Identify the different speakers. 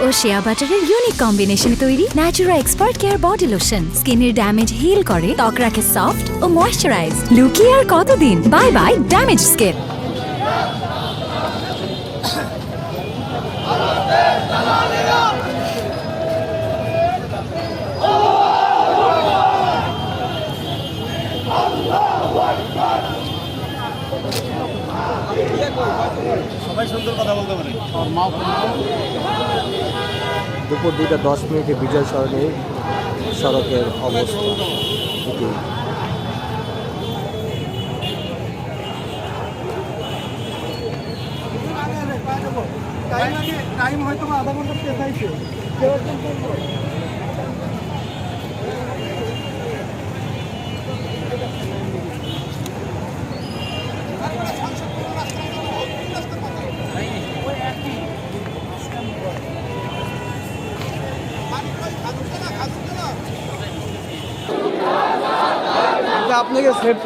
Speaker 1: ও শিয়া বাটারের unique কম্বিনেশনে তৈরি Natura expert care body lotion স্কিনের ড্যামেজ হিল করে, ত্বক রাখে সফট ও ময়েশ্চারাইজ। লুকিয়ে আর কতদিন? Bye bye damage skin.
Speaker 2: সবাই সুন্দর কথা বলতে পারে।
Speaker 3: দুপুর 2:10 বিজয় সরণি সড়কের অবস্থা এটি।
Speaker 2: টাইম হয়তো আধা ঘন্টা পেছাইছে। আপনাকে সেভ